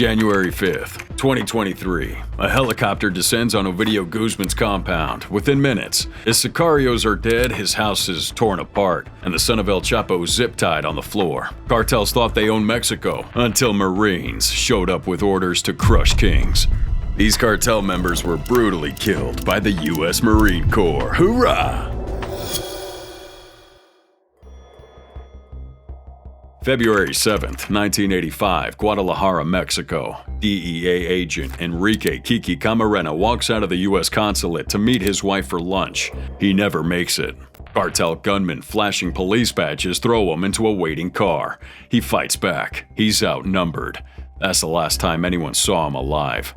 January 5th, 2023. A helicopter descends on Ovidio Guzman's compound. Within minutes, his sicarios are dead, his house is torn apart, and the son of El Chapo zip-tied on the floor. Cartels thought they owned Mexico until Marines showed up with orders to crush kings. These cartel members were brutally killed by the U.S. Marine Corps. Hoorah! February 7th, 1985, Guadalajara, Mexico. DEA agent Enrique Kiki Camarena walks out of the U.S. consulate to meet his wife for lunch. He never makes it. Cartel gunmen flashing police badges throw him into a waiting car. He fights back. He's outnumbered. That's the last time anyone saw him alive.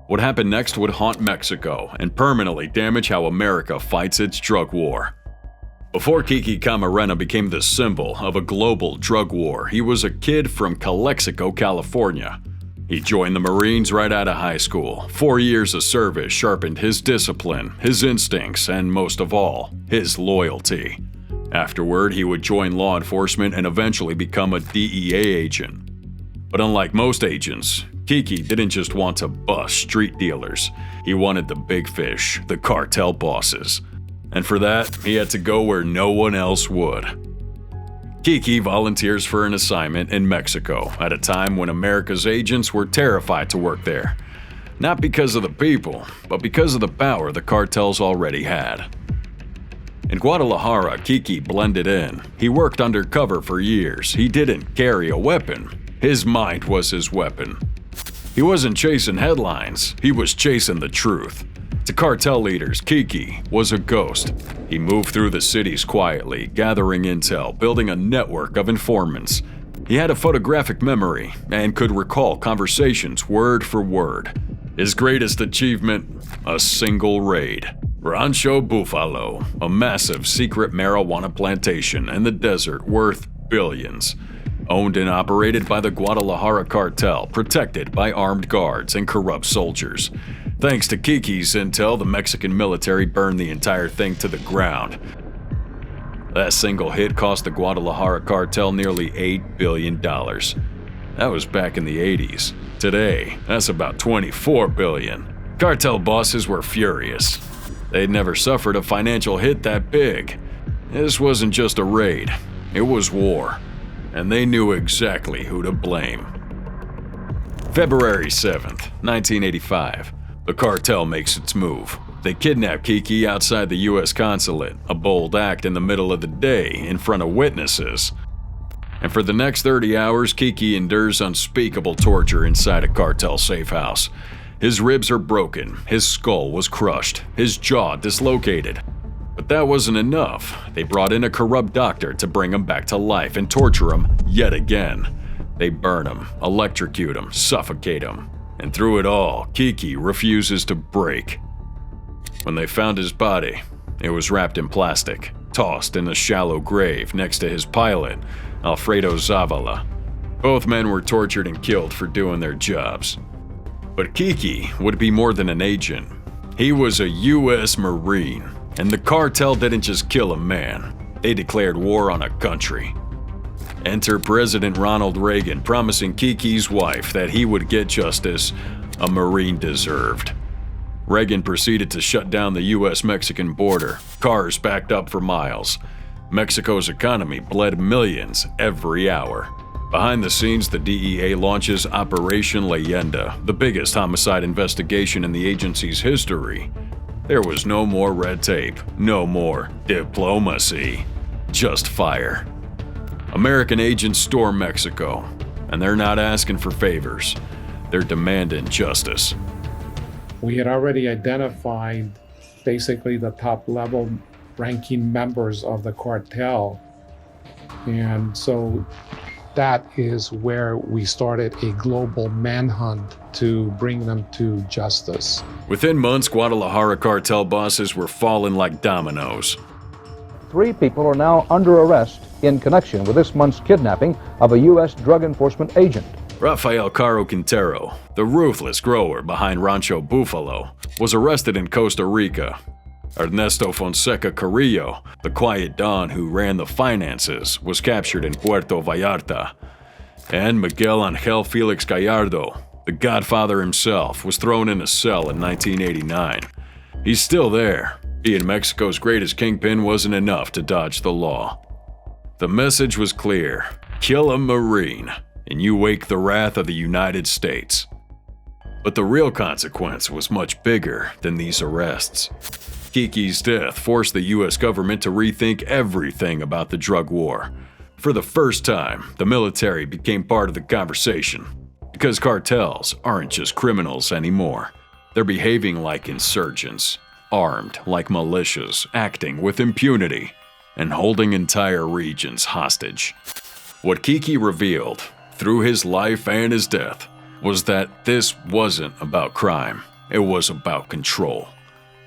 What happened next would haunt Mexico and permanently damage how America fights its drug war. Before Kiki Camarena became the symbol of a global drug war, he was a kid from Calexico, California. He joined the Marines right out of high school. 4 years of service sharpened his discipline, his instincts, and most of all, his loyalty. Afterward, he would join law enforcement and eventually become a DEA agent. But unlike most agents, Kiki didn't just want to bust street dealers. He wanted the big fish, the cartel bosses. And for that, he had to go where no one else would. Kiki volunteers for an assignment in Mexico at a time when America's agents were terrified to work there. Not because of the people, but because of the power the cartels already had. In Guadalajara, Kiki blended in. He worked undercover for years. He didn't carry a weapon. His mind was his weapon. He wasn't chasing headlines, he was chasing the truth. To cartel leaders, Kiki was a ghost. He moved through the cities quietly, gathering intel, building a network of informants. He had a photographic memory and could recall conversations word for word. His greatest achievement? A single raid. Rancho Bufalo, a massive secret marijuana plantation in the desert worth billions. Owned and operated by the Guadalajara cartel, protected by armed guards and corrupt soldiers. Thanks to Kiki's intel, the Mexican military burned the entire thing to the ground. That single hit cost the Guadalajara cartel nearly $8 billion. That was back in the 80s. Today, that's about $24 billion. Cartel bosses were furious. They'd never suffered a financial hit that big. This wasn't just a raid, it was war. And they knew exactly who to blame. February 7th, 1985. The cartel makes its move. They kidnap Kiki outside the U.S. consulate, a bold act in the middle of the day in front of witnesses. And for the next 30 hours, Kiki endures unspeakable torture inside a cartel safe house. His ribs are broken, his skull was crushed, his jaw dislocated. But that wasn't enough. They brought in a corrupt doctor to bring him back to life and torture him yet again. They burn him, electrocute him, suffocate him. And through it all, Kiki refuses to break. When they found his body, it was wrapped in plastic, tossed in a shallow grave next to his pilot, Alfredo Zavala. Both men were tortured and killed for doing their jobs. But Kiki would be more than an agent. He was a U.S. Marine, and the cartel didn't just kill a man, they declared war on a country. Enter President Ronald Reagan promising Kiki's wife that he would get justice a Marine deserved. Reagan proceeded to shut down the U.S.-Mexican border. Cars backed up for miles. Mexico's economy bled millions every hour. Behind the scenes, the DEA launches Operation Leyenda, the biggest homicide investigation in the agency's history. There was no more red tape, no more diplomacy, just fire. American agents storm Mexico, and they're not asking for favors. They're demanding justice. We had already identified basically the top level ranking members of the cartel. And so that is where we started a global manhunt to bring them to justice. Within months, Guadalajara cartel bosses were falling like dominoes. 3 people are now under arrest in connection with this month's kidnapping of a U.S. drug enforcement agent. Rafael Caro Quintero, the ruthless grower behind Rancho Bufalo, was arrested in Costa Rica. Ernesto Fonseca Carrillo, the quiet don who ran the finances, was captured in Puerto Vallarta. And Miguel Angel Felix Gallardo, The Godfather himself was thrown in a cell in 1989. He's still there. Being Mexico's greatest kingpin wasn't enough to dodge the law. The message was clear: kill a Marine, and you wake the wrath of the United States. But the real consequence was much bigger than these arrests. Kiki's death forced the US government to rethink everything about the drug war. For the first time, the military became part of the conversation. Because cartels aren't just criminals anymore. They're behaving like insurgents, armed like militias, acting with impunity, and holding entire regions hostage. What Kiki revealed, through his life and his death, was that this wasn't about crime, it was about control.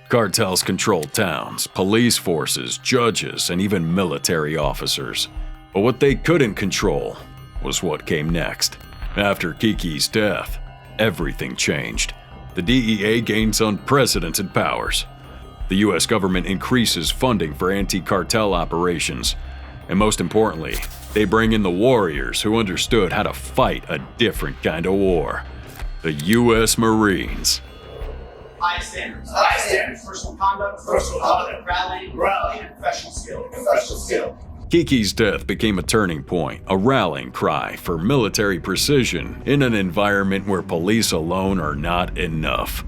Cartels controlled towns, police forces, judges, and even military officers. But what they couldn't control was what came next. After Kiki's death, everything changed. The DEA gains unprecedented powers. The US government increases funding for anti-cartel operations. And most importantly, they bring in the warriors who understood how to fight a different kind of war. The US Marines. High standards. High standards. Personal conduct. Rallying. And professional skill. Kiki's death became a turning point, a rallying cry for military precision in an environment where police alone are not enough.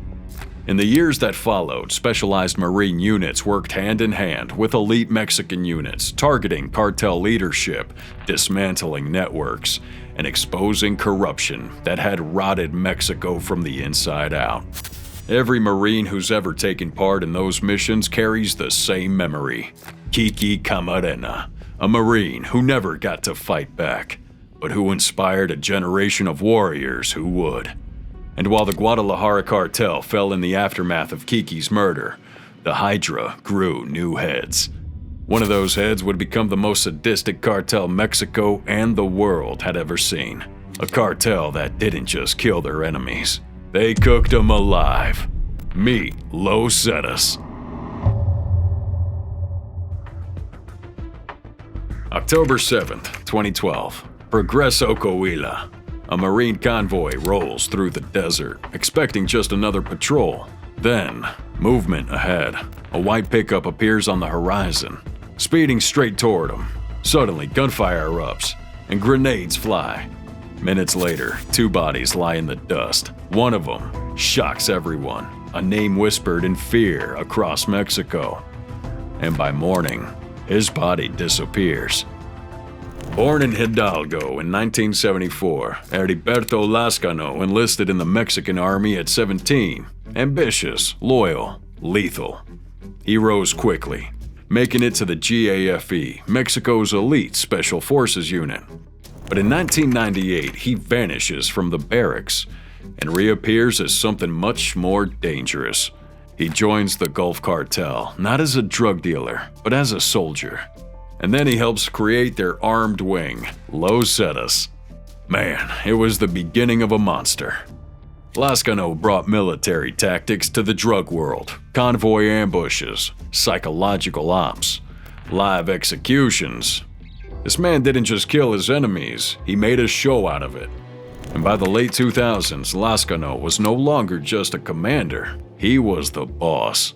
In the years that followed, specialized Marine units worked hand in hand with elite Mexican units, targeting cartel leadership, dismantling networks, and exposing corruption that had rotted Mexico from the inside out. Every Marine who's ever taken part in those missions carries the same memory: Kiki Camarena, a Marine who never got to fight back, but who inspired a generation of warriors who would. And while the Guadalajara cartel fell in the aftermath of Kiki's murder, the Hydra grew new heads. One of those heads would become the most sadistic cartel Mexico and the world had ever seen. A cartel that didn't just kill their enemies, they cooked them alive. Meet Los Zetas. October 7th, 2012. Progreso, Coahuila. A Marine convoy rolls through the desert, expecting just another patrol. Then, movement ahead. A white pickup appears on the horizon, speeding straight toward them. Suddenly, gunfire erupts, and grenades fly. Minutes later, two bodies lie in the dust. One of them shocks everyone, a name whispered in fear across Mexico. And by morning, his body disappears. Born in Hidalgo in 1974, Heriberto Lascano enlisted in the Mexican army at 17. Ambitious, loyal, lethal. He rose quickly, making it to the GAFE, Mexico's elite special forces unit. But in 1998, he vanishes from the barracks and reappears as something much more dangerous. He joins the Gulf Cartel, not as a drug dealer, but as a soldier. And then he helps create their armed wing, Los Zetas. Man, it was the beginning of a monster. Lascano brought military tactics to the drug world: convoy ambushes, psychological ops, live executions. This man didn't just kill his enemies, he made a show out of it. And by the late 2000s, Lascano was no longer just a commander, he was the boss.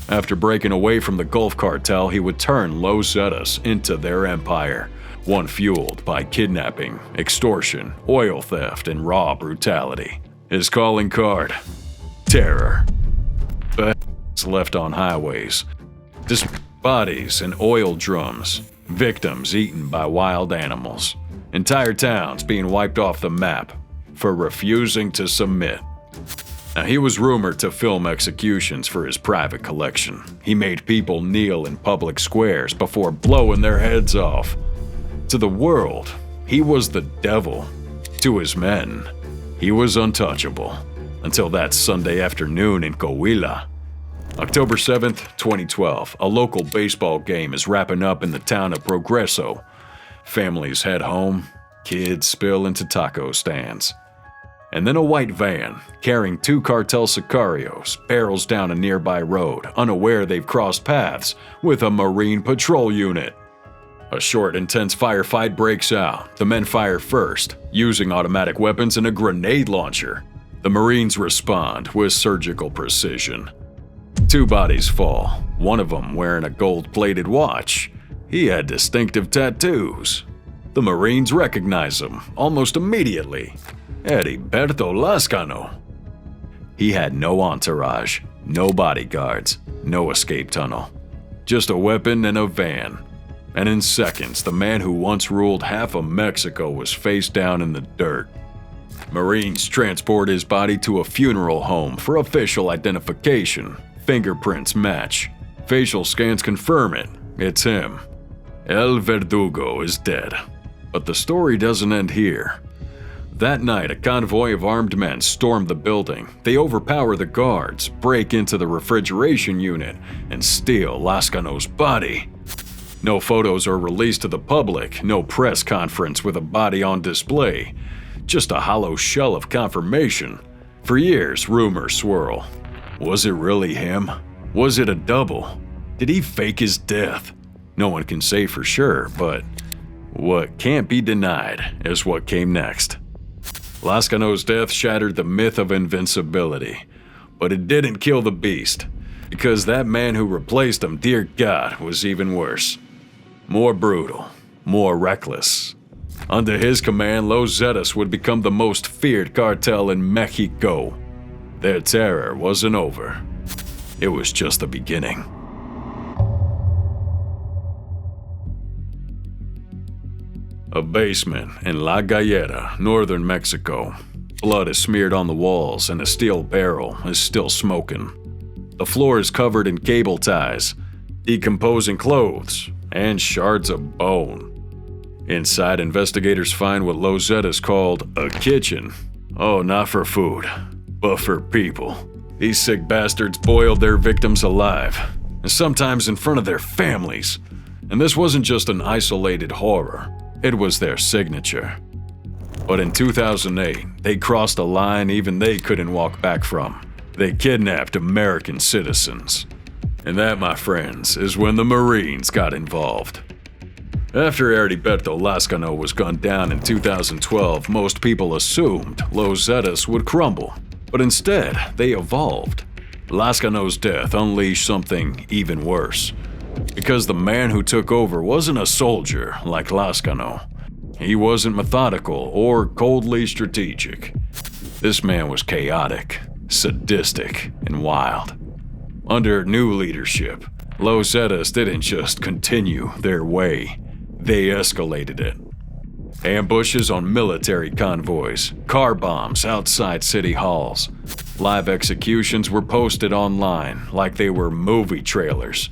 After breaking away from the Gulf Cartel, he would turn Los Zetas into their empire, one fueled by kidnapping, extortion, oil theft, and raw brutality. His calling card: terror. Bodies left on highways, just bodies in oil drums, victims eaten by wild animals, entire towns being wiped off the map for refusing to submit. Now, he was rumored to film executions for his private collection. He made people kneel in public squares before blowing their heads off. To the world, he was the devil. To his men, he was untouchable. Until that Sunday afternoon in Coahuila. October 7th, 2012, a local baseball game is wrapping up in the town of Progreso. Families head home, kids spill into taco stands. And then a white van, carrying two cartel sicarios, barrels down a nearby road, unaware they've crossed paths with a Marine patrol unit. A short, intense firefight breaks out. The men fire first, using automatic weapons and a grenade launcher. The Marines respond with surgical precision. 2 bodies fall, one of them wearing a gold-plated watch. He had distinctive tattoos. The Marines recognize him almost immediately. Heriberto Lascano. He had no entourage, no bodyguards, no escape tunnel. Just a weapon and a van. And in seconds, the man who once ruled half of Mexico was face down in the dirt. Marines transport his body to a funeral home for official identification. Fingerprints match. Facial scans confirm it. It's him. El Verdugo is dead. But the story doesn't end here. That night, a convoy of armed men stormed the building. They overpower the guards, break into the refrigeration unit, and steal Lascano's body. No photos are released to the public, no press conference with a body on display. Just a hollow shell of confirmation. For years, rumors swirl. Was it really him? Was it a double? Did he fake his death? No one can say for sure, but what can't be denied is what came next. Lascano's death shattered the myth of invincibility, but it didn't kill the beast, because that man who replaced him, dear God, was even worse. More brutal, more reckless. Under his command, Los Zetas would become the most feared cartel in Mexico. Their terror wasn't over. It was just the beginning. A basement in La Gallera, northern Mexico. Blood is smeared on the walls and a steel barrel is still smoking. The floor is covered in cable ties, decomposing clothes, and shards of bone. Inside, investigators find what Los Zetas called a kitchen. Oh, not for food, but for people. These sick bastards boiled their victims alive, and sometimes in front of their families. And this wasn't just an isolated horror. It was their signature. But in 2008, they crossed a line even they couldn't walk back from. They kidnapped American citizens. And that, my friends, is when the Marines got involved. After Heriberto Lascano was gunned down in 2012, most people assumed Los Zetas would crumble. But instead, they evolved. Lascano's death unleashed something even worse. Because the man who took over wasn't a soldier like Lascano. He wasn't methodical or coldly strategic. This man was chaotic, sadistic, and wild. Under new leadership, Los Zetas didn't just continue their way, they escalated it. Ambushes on military convoys, car bombs outside city halls. Live executions were posted online like they were movie trailers.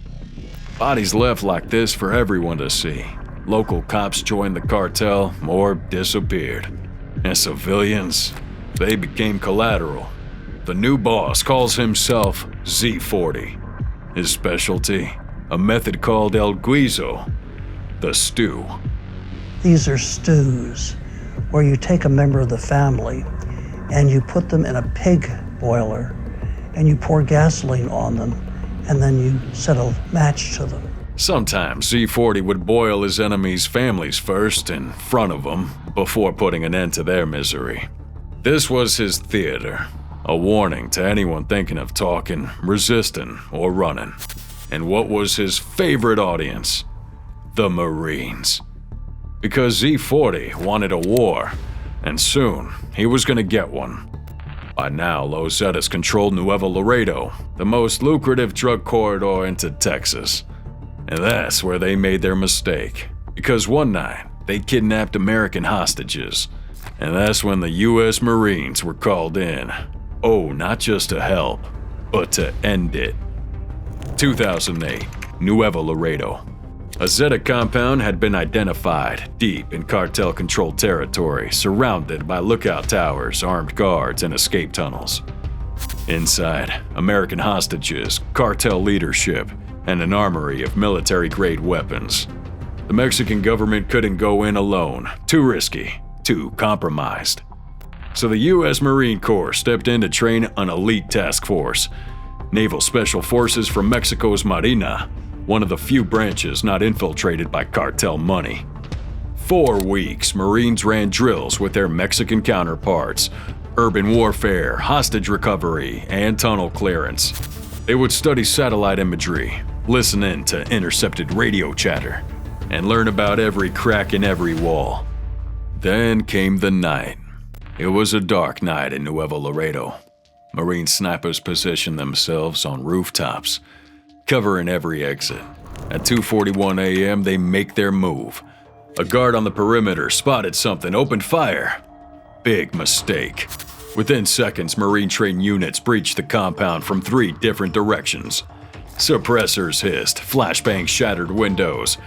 Bodies left like this for everyone to see. Local cops joined the cartel or disappeared. And civilians, they became collateral. The new boss calls himself Z40. His specialty, a method called El Guiso, the stew. These are stews where you take a member of the family and you put them in a pig boiler and you pour gasoline on them and then you set a match to them. Sometimes Z40 would boil his enemies' families first in front of them before putting an end to their misery. This was his theater, a warning to anyone thinking of talking, resisting, or running. And what was his favorite audience? The Marines. Because Z40 wanted a war, and soon he was going to get one. By now, Los Zetas controlled Nuevo Laredo, the most lucrative drug corridor into Texas. And that's where they made their mistake, because one night they kidnapped American hostages. And that's when the U.S. Marines were called in. Oh, not just to help, but to end it. 2008, Nuevo Laredo. A Zeta compound had been identified deep in cartel-controlled territory, surrounded by lookout towers, armed guards, and escape tunnels. Inside, American hostages, cartel leadership, and an armory of military-grade weapons. The Mexican government couldn't go in alone, too risky, too compromised. So the U.S. Marine Corps stepped in to train an elite task force. Naval Special Forces from Mexico's Marina, one of the few branches not infiltrated by cartel money. 4 weeks, Marines ran drills with their Mexican counterparts, urban warfare, hostage recovery, and tunnel clearance. They would study satellite imagery, listen in to intercepted radio chatter, and learn about every crack in every wall. Then came the night. It was a dark night in Nuevo Laredo. Marine snipers positioned themselves on rooftops, covering every exit. At 2:41 a.m., they make their move. A guard on the perimeter spotted something, opened fire. Big mistake. Within seconds, Marine train units breached the compound from 3 different directions. Suppressors hissed, flashbangs shattered windows.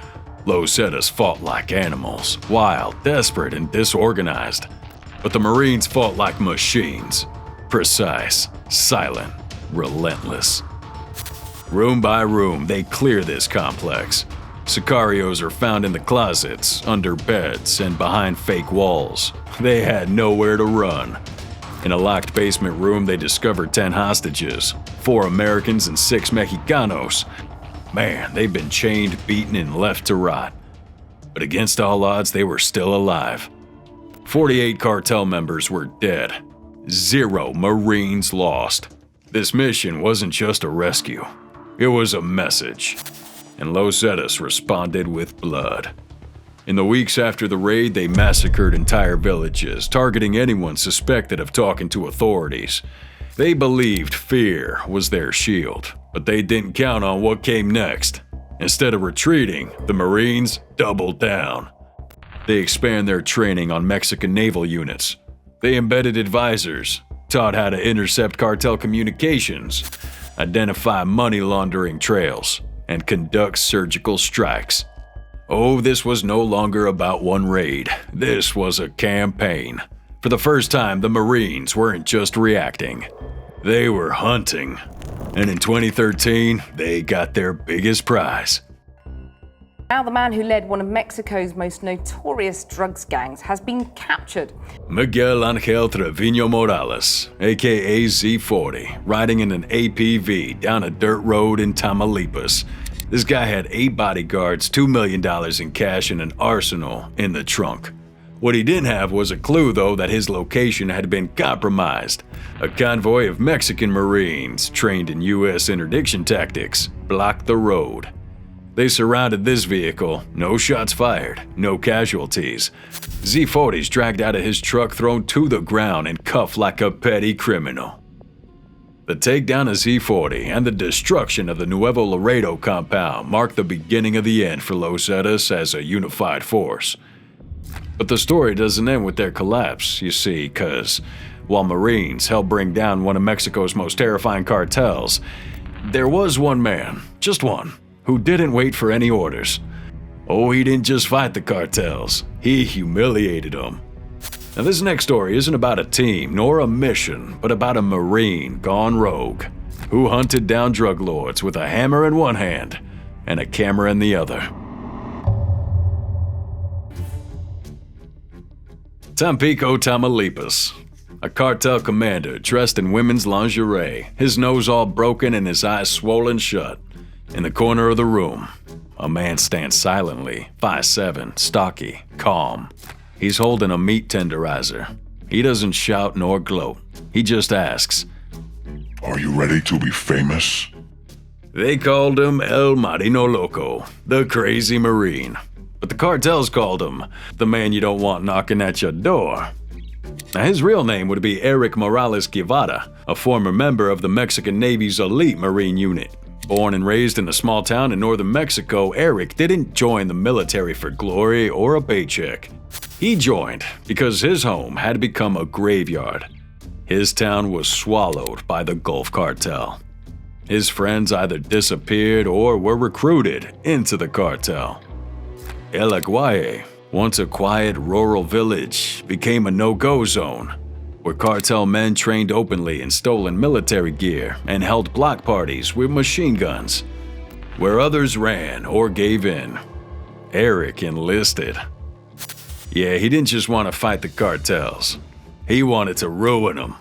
Los Zetas fought like animals, wild, desperate, and disorganized. But the Marines fought like machines. Precise, silent, relentless. Room by room, they clear this complex. Sicarios are found in the closets, under beds, and behind fake walls. They had nowhere to run. In a locked basement room, they discovered 10 hostages, 4 Americans and 6 Mexicanos. Man, they've been chained, beaten, and left to rot. But against all odds, they were still alive. 48 cartel members were dead. 0 Marines lost. This mission wasn't just a rescue. It was a message. And Los Zetas responded with blood. In the weeks after the raid, they massacred entire villages, targeting anyone suspected of talking to authorities. They believed fear was their shield, but they didn't count on what came next. Instead of retreating, the Marines doubled down. They expand their training on Mexican naval units. They embedded advisors, taught how to intercept cartel communications, identify money laundering trails, and conduct surgical strikes. Oh, this was no longer about one raid. This was a campaign. For the first time, the Marines weren't just reacting. They were hunting. And in 2013, they got their biggest prize. Now the man who led one of Mexico's most notorious drugs gangs has been captured. Miguel Angel Trevino Morales, aka Z40, riding in an APV down a dirt road in Tamaulipas. This guy had 8 bodyguards, $2 million in cash, and an arsenal in the trunk. What he didn't have was a clue, though, that his location had been compromised. A convoy of Mexican Marines, trained in U.S. interdiction tactics, blocked the road. They surrounded this vehicle, no shots fired, no casualties. Z40's dragged out of his truck, thrown to the ground, and cuffed like a petty criminal. The takedown of Z40 and the destruction of the Nuevo Laredo compound marked the beginning of the end for Los Zetas as a unified force. But the story doesn't end with their collapse, you see, because while Marines helped bring down one of Mexico's most terrifying cartels, there was one man, just one, who didn't wait for any orders. Oh, he didn't just fight the cartels, he humiliated them. Now, this next story isn't about a team nor a mission, but about a Marine gone rogue who hunted down drug lords with a hammer in one hand and a camera in the other. Tampico, Tamaulipas. A cartel commander dressed in women's lingerie, his nose all broken and his eyes swollen shut. In the corner of the room, a man stands silently, 5'7", stocky, calm. He's holding a meat tenderizer. He doesn't shout nor gloat. He just asks, "Are you ready to be famous?" They called him El Marino Loco, the crazy Marine. But the cartels called him the man you don't want knocking at your door. Now, his real name would be Eric Morales Guevara, a former member of the Mexican Navy's elite Marine unit. Born and raised in a small town in northern Mexico, Eric didn't join the military for glory or a paycheck. He joined because his home had become a graveyard. His town was swallowed by the Gulf Cartel. His friends either disappeared or were recruited into the cartel. El Aguaye, once a quiet rural village, became a no-go zone, where cartel men trained openly in stolen military gear and held block parties with machine guns. Where others ran or gave in, Eric enlisted. Yeah, he didn't just want to fight the cartels. He wanted to ruin them.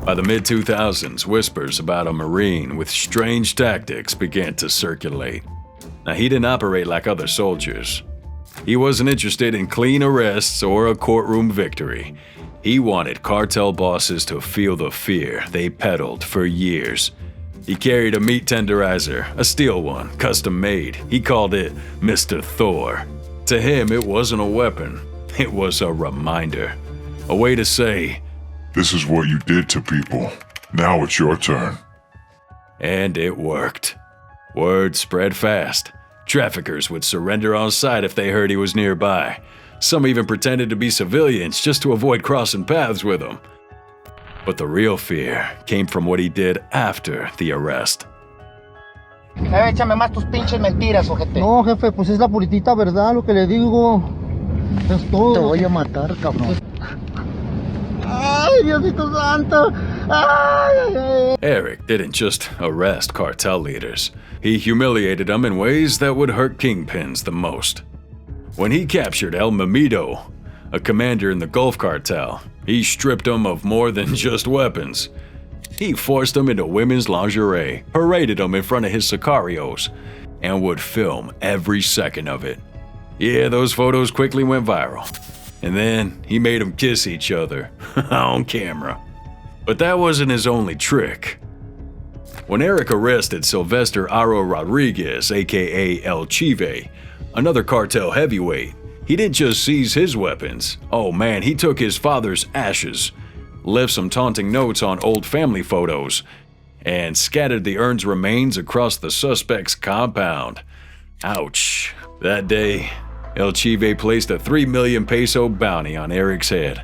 By the mid-2000s, whispers about a Marine with strange tactics began to circulate. Now, he didn't operate like other soldiers. He wasn't interested in clean arrests or a courtroom victory. He wanted cartel bosses to feel the fear they peddled for years. He carried a meat tenderizer, a steel one, custom made. He called it Mr. Thor. To him, it wasn't a weapon. It was a reminder. A way to say, This is what you did to people. Now it's your turn. And it worked. Word spread fast. Traffickers would surrender on sight if they heard he was nearby. Some even pretended to be civilians just to avoid crossing paths with him. But the real fear came from what he did after the arrest. Échame más tus pinches mentiras, ojete. No, jefe, pues es la puritita verdad lo que le digo. Es todo. Te voy a matar, cabrón. Ay, Diosito Santo. Ay, ay, ay. Eric didn't just arrest cartel leaders. He humiliated them in ways that would hurt kingpins the most. When he captured El Mamito, a commander in the Gulf Cartel, he stripped them of more than just weapons. He forced them into women's lingerie, paraded them in front of his sicarios, and would film every second of it. Yeah, those photos quickly went viral. And then he made them kiss each other on camera. But that wasn't his only trick. When Eric arrested Sylvester Aro Rodriguez, aka El Chive, another cartel heavyweight, he didn't just seize his weapons. Oh man, he took his father's ashes, left some taunting notes on old family photos, and scattered the urn's remains across the suspect's compound. Ouch. That day, El Chive placed a 3 million peso bounty on Eric's head.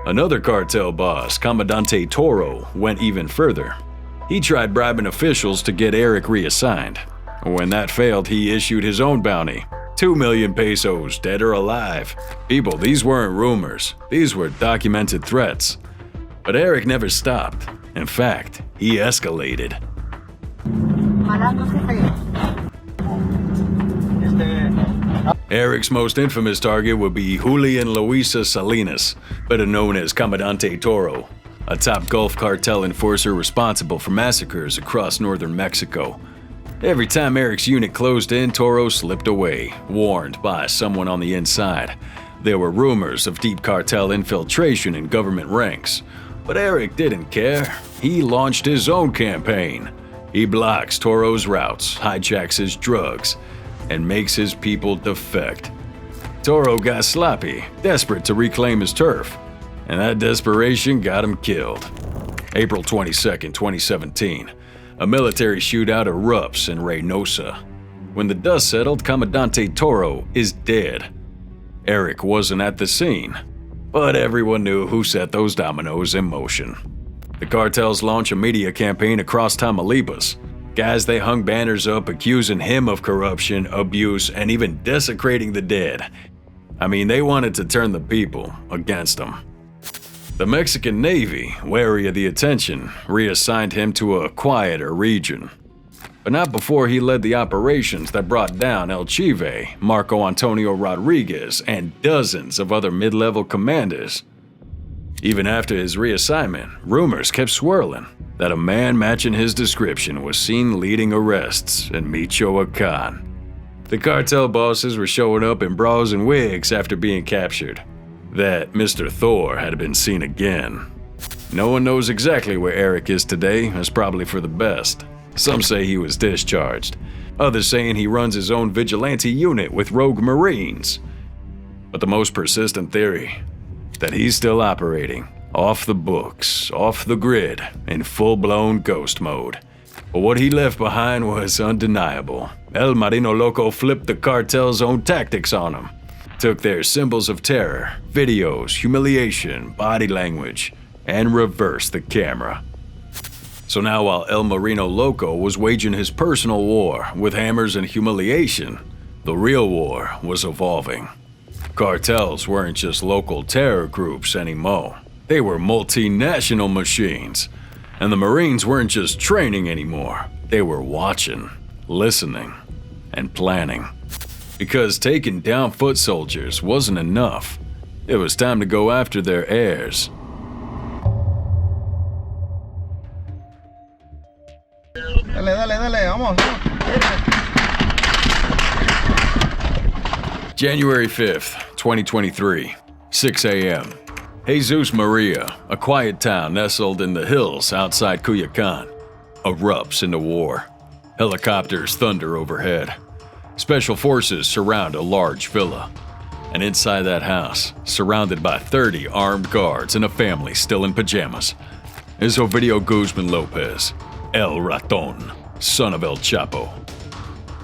Another cartel boss, Comandante Toro, went even further. He tried bribing officials to get Eric reassigned. When that failed, he issued his own bounty. 2 million pesos, dead or alive. People, these weren't rumors. These were documented threats. But Eric never stopped. In fact, he escalated. Eric's most infamous target would be Julian Luisa Salinas, better known as Comandante Toro, a top Gulf cartel enforcer responsible for massacres across northern Mexico. Every time Eric's unit closed in, Toro slipped away, warned by someone on the inside. There were rumors of deep cartel infiltration in government ranks, but Eric didn't care. He launched his own campaign. He blocks Toro's routes, hijacks his drugs, and makes his people defect. Toro got sloppy, desperate to reclaim his turf, and that desperation got him killed. April 22, 2017, a military shootout erupts in Reynosa. When the dust settled, Comandante Toro is dead. Eric wasn't at the scene, but everyone knew who set those dominoes in motion. The cartels launch a media campaign across Tamaulipas. Guys, they hung banners up accusing him of corruption, abuse, and even desecrating the dead. I mean, they wanted to turn the people against him. The Mexican Navy, wary of the attention, reassigned him to a quieter region. But not before he led the operations that brought down El Chive, Marco Antonio Rodriguez, and dozens of other mid-level commanders. Even after his reassignment, rumors kept swirling that a man matching his description was seen leading arrests in Michoacan. The cartel bosses were showing up in bras and wigs after being captured. That Mr. Thor had been seen again. No one knows exactly where Eric is today. It's probably for the best. Some say he was discharged. Others saying he runs his own vigilante unit with rogue Marines. But the most persistent theory, that he's still operating, off the books, off the grid, in full-blown ghost mode. But what he left behind was undeniable. El Marino Loco flipped the cartel's own tactics on him. Took their symbols of terror, videos, humiliation, body language, and reversed the camera. So now while El Marino Loco was waging his personal war with hammers and humiliation, the real war was evolving. Cartels weren't just local terror groups anymore. They were multinational machines. And the Marines weren't just training anymore. They were watching, listening, and planning. Because taking down foot soldiers wasn't enough. It was time to go after their heirs. Dale, dale, dale, vamos. January 5th, 2023, 6 a.m. Jesus Maria, a quiet town nestled in the hills outside Culiacan, erupts into war. Helicopters thunder overhead. Special forces surround a large villa. And inside that house, surrounded by 30 armed guards and a family still in pajamas, is Ovidio Guzman Lopez, El Raton, son of El Chapo.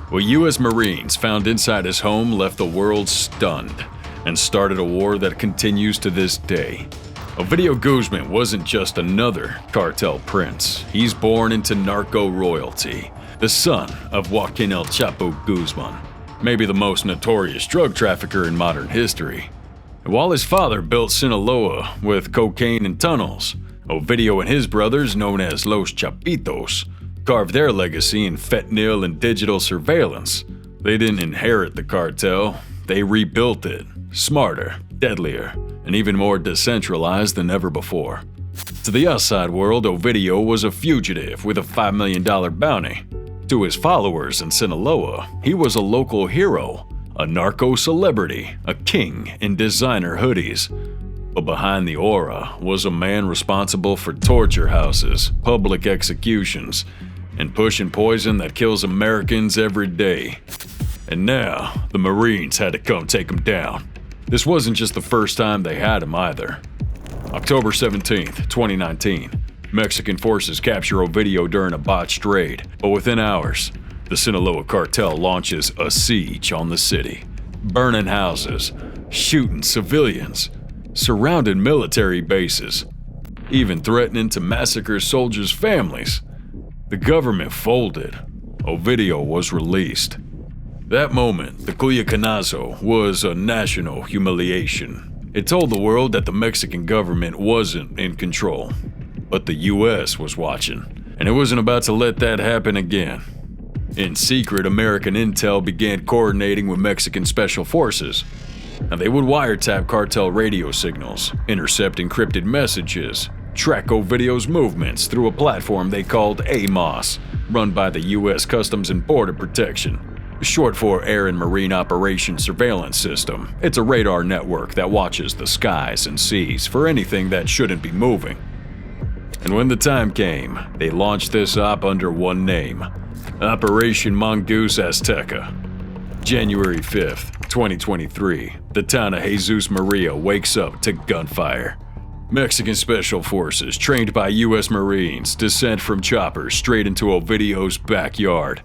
What U.S. Marines found inside his home left the world stunned and started a war that continues to this day. Ovidio Guzman wasn't just another cartel prince. He's born into narco royalty, the son of Joaquin El Chapo Guzman, maybe the most notorious drug trafficker in modern history. While his father built Sinaloa with cocaine and tunnels, Ovidio and his brothers, known as Los Chapitos, carved their legacy in fentanyl and digital surveillance. They didn't inherit the cartel, they rebuilt it, smarter, deadlier, and even more decentralized than ever before. To the outside world, Ovidio was a fugitive with a $5 million bounty. To his followers in Sinaloa, he was a local hero, a narco celebrity, a king in designer hoodies. But behind the aura was a man responsible for torture houses, public executions, and pushing poison that kills Americans every day. And now, the Marines had to come take him down. This wasn't just the first time they had him either. October 17th, 2019, Mexican forces capture Ovidio during a botched raid, but within hours, the Sinaloa cartel launches a siege on the city, burning houses, shooting civilians, surrounding military bases, even threatening to massacre soldiers' families. The government folded. Ovidio was released. That moment, the Culiacanazo, was a national humiliation. It told the world that the Mexican government wasn't in control, but the US was watching, and it wasn't about to let that happen again. In secret, American intel began coordinating with Mexican special forces, and they would wiretap cartel radio signals, intercept encrypted messages, track Ovidio's movements through a platform they called AMOS, run by the U.S. Customs and Border Protection, short for Air and Marine Operations Surveillance System. It's a radar network that watches the skies and seas for anything that shouldn't be moving. And when the time came, they launched this op under one name, Operation Mongoose Azteca. January 5th, 2023, the town of Jesus Maria wakes up to gunfire. Mexican Special Forces, trained by U.S. Marines, descend from choppers straight into Ovidio's backyard.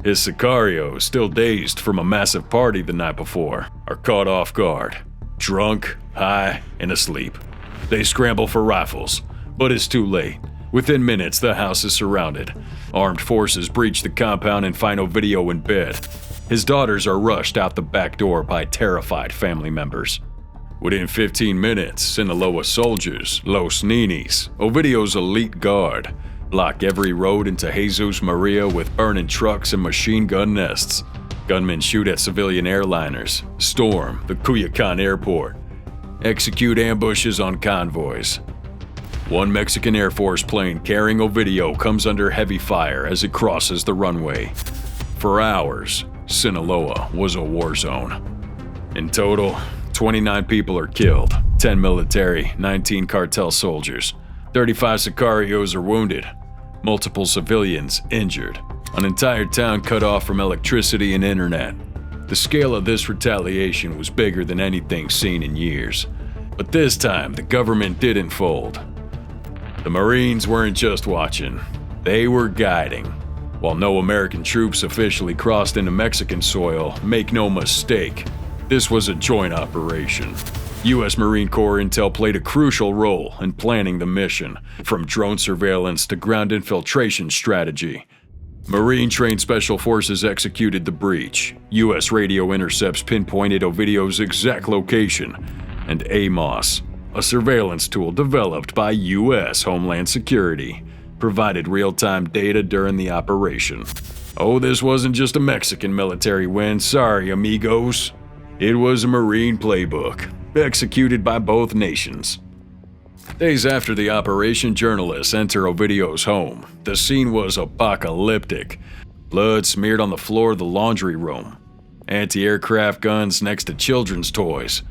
His sicarios, still dazed from a massive party the night before, are caught off guard, drunk, high, and asleep. They scramble for rifles, but it's too late. Within minutes, the house is surrounded. Armed forces breach the compound and find Ovidio in bed. His daughters are rushed out the back door by terrified family members. Within 15 minutes, Sinaloa soldiers, Los Ninis, Ovidio's elite guard, block every road into Jesus Maria with burning trucks and machine gun nests. Gunmen shoot at civilian airliners, storm the Culiacan airport, execute ambushes on convoys. One Mexican Air Force plane carrying Ovidio comes under heavy fire as it crosses the runway. For hours, Sinaloa was a war zone. In total, 29 people are killed, 10 military, 19 cartel soldiers, 35 sicarios are wounded, multiple civilians injured, an entire town cut off from electricity and internet. The scale of this retaliation was bigger than anything seen in years. But this time, the government didn't fold. The Marines weren't just watching, they were guiding. While no American troops officially crossed into Mexican soil, make no mistake, this was a joint operation. U.S. Marine Corps intel played a crucial role in planning the mission, from drone surveillance to ground infiltration strategy. Marine-trained special forces executed the breach. U.S. radio intercepts pinpointed Ovidio's exact location, and AMOS, a surveillance tool developed by U.S. Homeland Security, provided real-time data during the operation. Oh, this wasn't just a Mexican military win, sorry amigos. It was a Marine playbook, executed by both nations. Days after the operation, journalists enter Ovidio's home. The scene was apocalyptic. Blood smeared on the floor of the laundry room. anti-aircraft guns next to children's toys,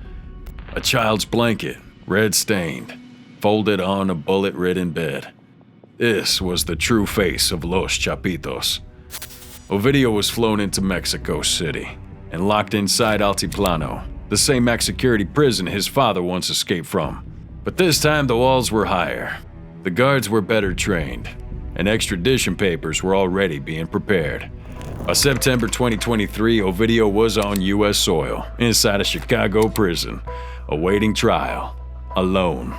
a child's blanket, red-stained, folded on a bullet-ridden bed. This was the true face of Los Chapitos. Ovidio was flown into Mexico City and locked inside Altiplano, the same max-security prison his father once escaped from. But this time the walls were higher, the guards were better trained, and extradition papers were already being prepared. By September 2023, Ovidio was on U.S. soil, inside a Chicago prison, awaiting trial, alone,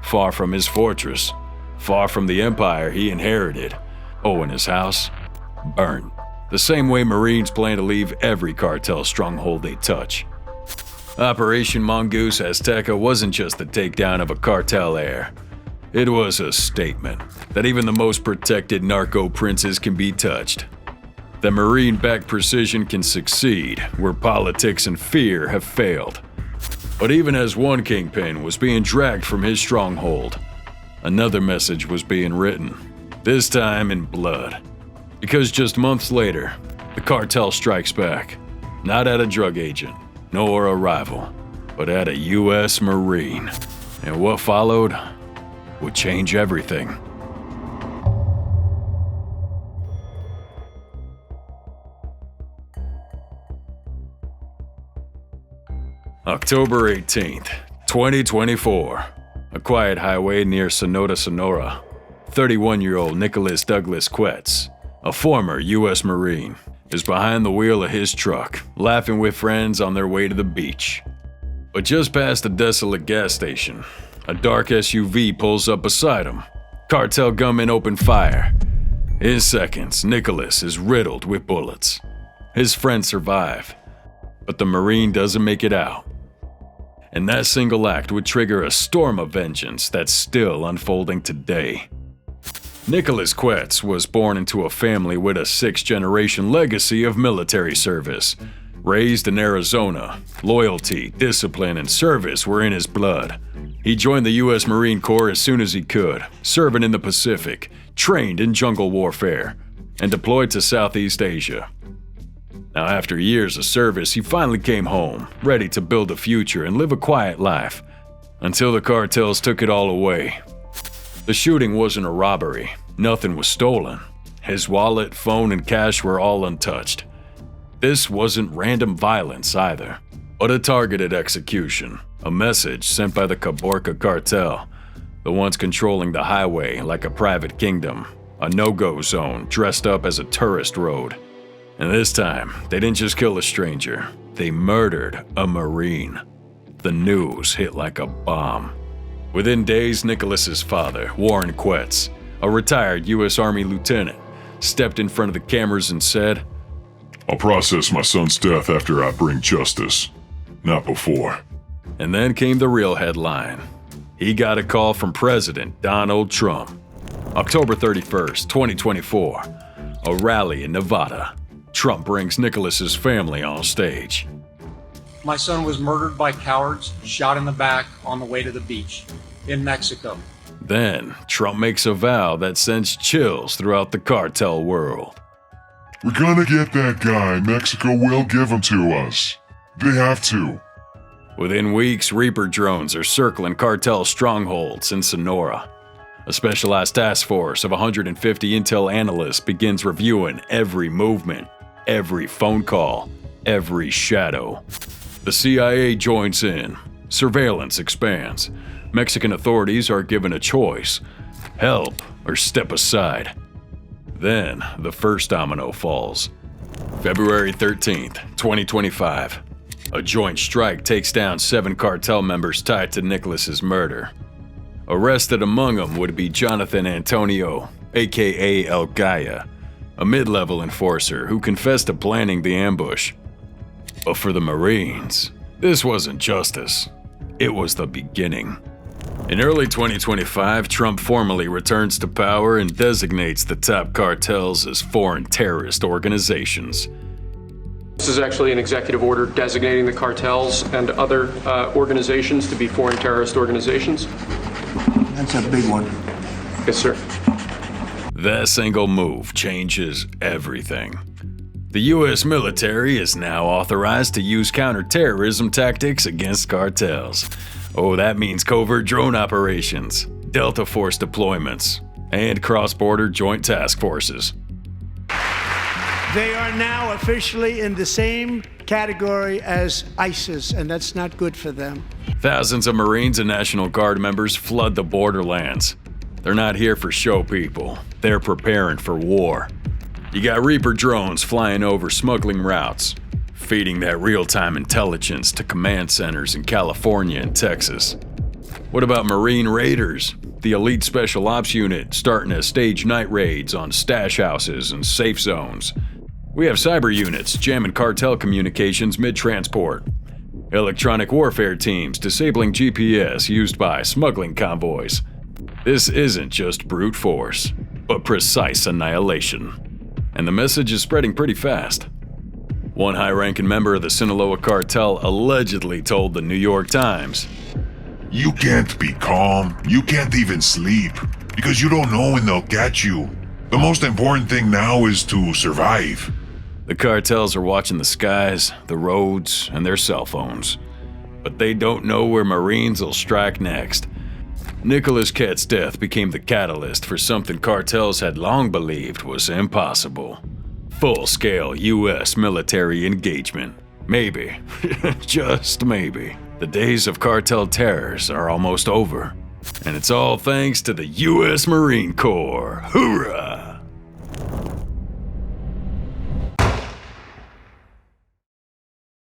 far from his fortress, far from the empire he inherited. Oh, and his house? Burnt. The same way Marines plan to leave every cartel stronghold they touch. Operation Mongoose Azteca wasn't just the takedown of a cartel heir. It was a statement that even the most protected narco princes can be touched. That Marine-backed precision can succeed where politics and fear have failed. But even as one kingpin was being dragged from his stronghold, another message was being written, this time in blood. Because just months later, the cartel strikes back, not at a drug agent, nor a rival, but at a U.S. Marine. And what followed would change everything. October 18th, 2024. A quiet highway near Sonora, Sonora. 31-year-old Nicholas Douglas Quetz, a former U.S. Marine, is behind the wheel of his truck, laughing with friends on their way to the beach. But just past a desolate gas station, a dark SUV pulls up beside him. Cartel gunmen open fire. In seconds, Nicholas is riddled with bullets. His friends survive, but the Marine doesn't make it out. And that single act would trigger a storm of vengeance that's still unfolding today. Nicholas Quetz was born into a family with a sixth-generation legacy of military service. Raised in Arizona, loyalty, discipline, and service were in his blood. He joined the U.S. Marine Corps as soon as he could, serving in the Pacific, trained in jungle warfare, and deployed to Southeast Asia. Now, after years of service, he finally came home, ready to build a future and live a quiet life, until the cartels took it all away. The shooting wasn't a robbery. Nothing was stolen. His wallet, phone, and cash were all untouched. This wasn't random violence either, but a targeted execution, a message sent by the Caborca cartel, the ones controlling the highway like a private kingdom, a no-go zone dressed up as a tourist road. And this time, they didn't just kill a stranger, they murdered a Marine. The news hit like a bomb. Within days, Nicholas's father, Warren Quetz, a retired U.S. Army lieutenant, stepped in front of the cameras and said, "I'll process my son's death after I bring justice, not before." And then came the real headline. He got a call from President Donald Trump. October 31st, 2024, a rally in Nevada. Trump brings Nicholas's family on stage. My son was murdered by cowards, shot in the back on the way to the beach in Mexico. Then, Trump makes a vow that sends chills throughout the cartel world. "We're gonna get that guy. Mexico will give him to us. They have to." Within weeks, Reaper drones are circling cartel strongholds in Sonora. A specialized task force of 150 intel analysts begins reviewing every movement, every phone call, every shadow. The CIA joins in. Surveillance expands. Mexican authorities are given a choice: help or step aside. Then, the first domino falls. February 13th, 2025. A joint strike takes down 7 cartel members tied to Nicholas's murder. Arrested among them would be Jonathan Antonio, aka El Gaya, a mid-level enforcer who confessed to planning the ambush. But for the Marines, this wasn't justice. It was the beginning. In early 2025, Trump formally returns to power and designates the top cartels as foreign terrorist organizations. This is actually an executive order designating the cartels and other organizations to be foreign terrorist organizations. That's a big one. Yes, sir. That single move changes everything. The U.S. military is now authorized to use counterterrorism tactics against cartels. Oh, that means covert drone operations, Delta Force deployments, and cross-border joint task forces. They are now officially in the same category as ISIS, and that's not good for them. Thousands of Marines and National Guard members flood the borderlands. They're not here for show people. They're preparing for war. You got Reaper drones flying over smuggling routes, feeding that real-time intelligence to command centers in California and Texas. What about Marine Raiders? The elite special ops unit starting to stage night raids on stash houses and safe zones. We have cyber units jamming cartel communications mid-transport. Electronic warfare teams disabling GPS used by smuggling convoys. This isn't just brute force, but precise annihilation. And the message is spreading pretty fast. One high-ranking member of the Sinaloa cartel allegedly told the New York Times, "You can't be calm, you can't even sleep, because you don't know when they'll catch you. The most important thing now is to survive." The cartels are watching the skies, the roads, and their cell phones. But they don't know where Marines will strike next. Nicholas Kett's death became the catalyst for something cartels had long believed was impossible. Full-scale U.S. military engagement. Maybe, just maybe, the days of cartel terrors are almost over. And it's all thanks to the U.S. Marine Corps. Hoorah!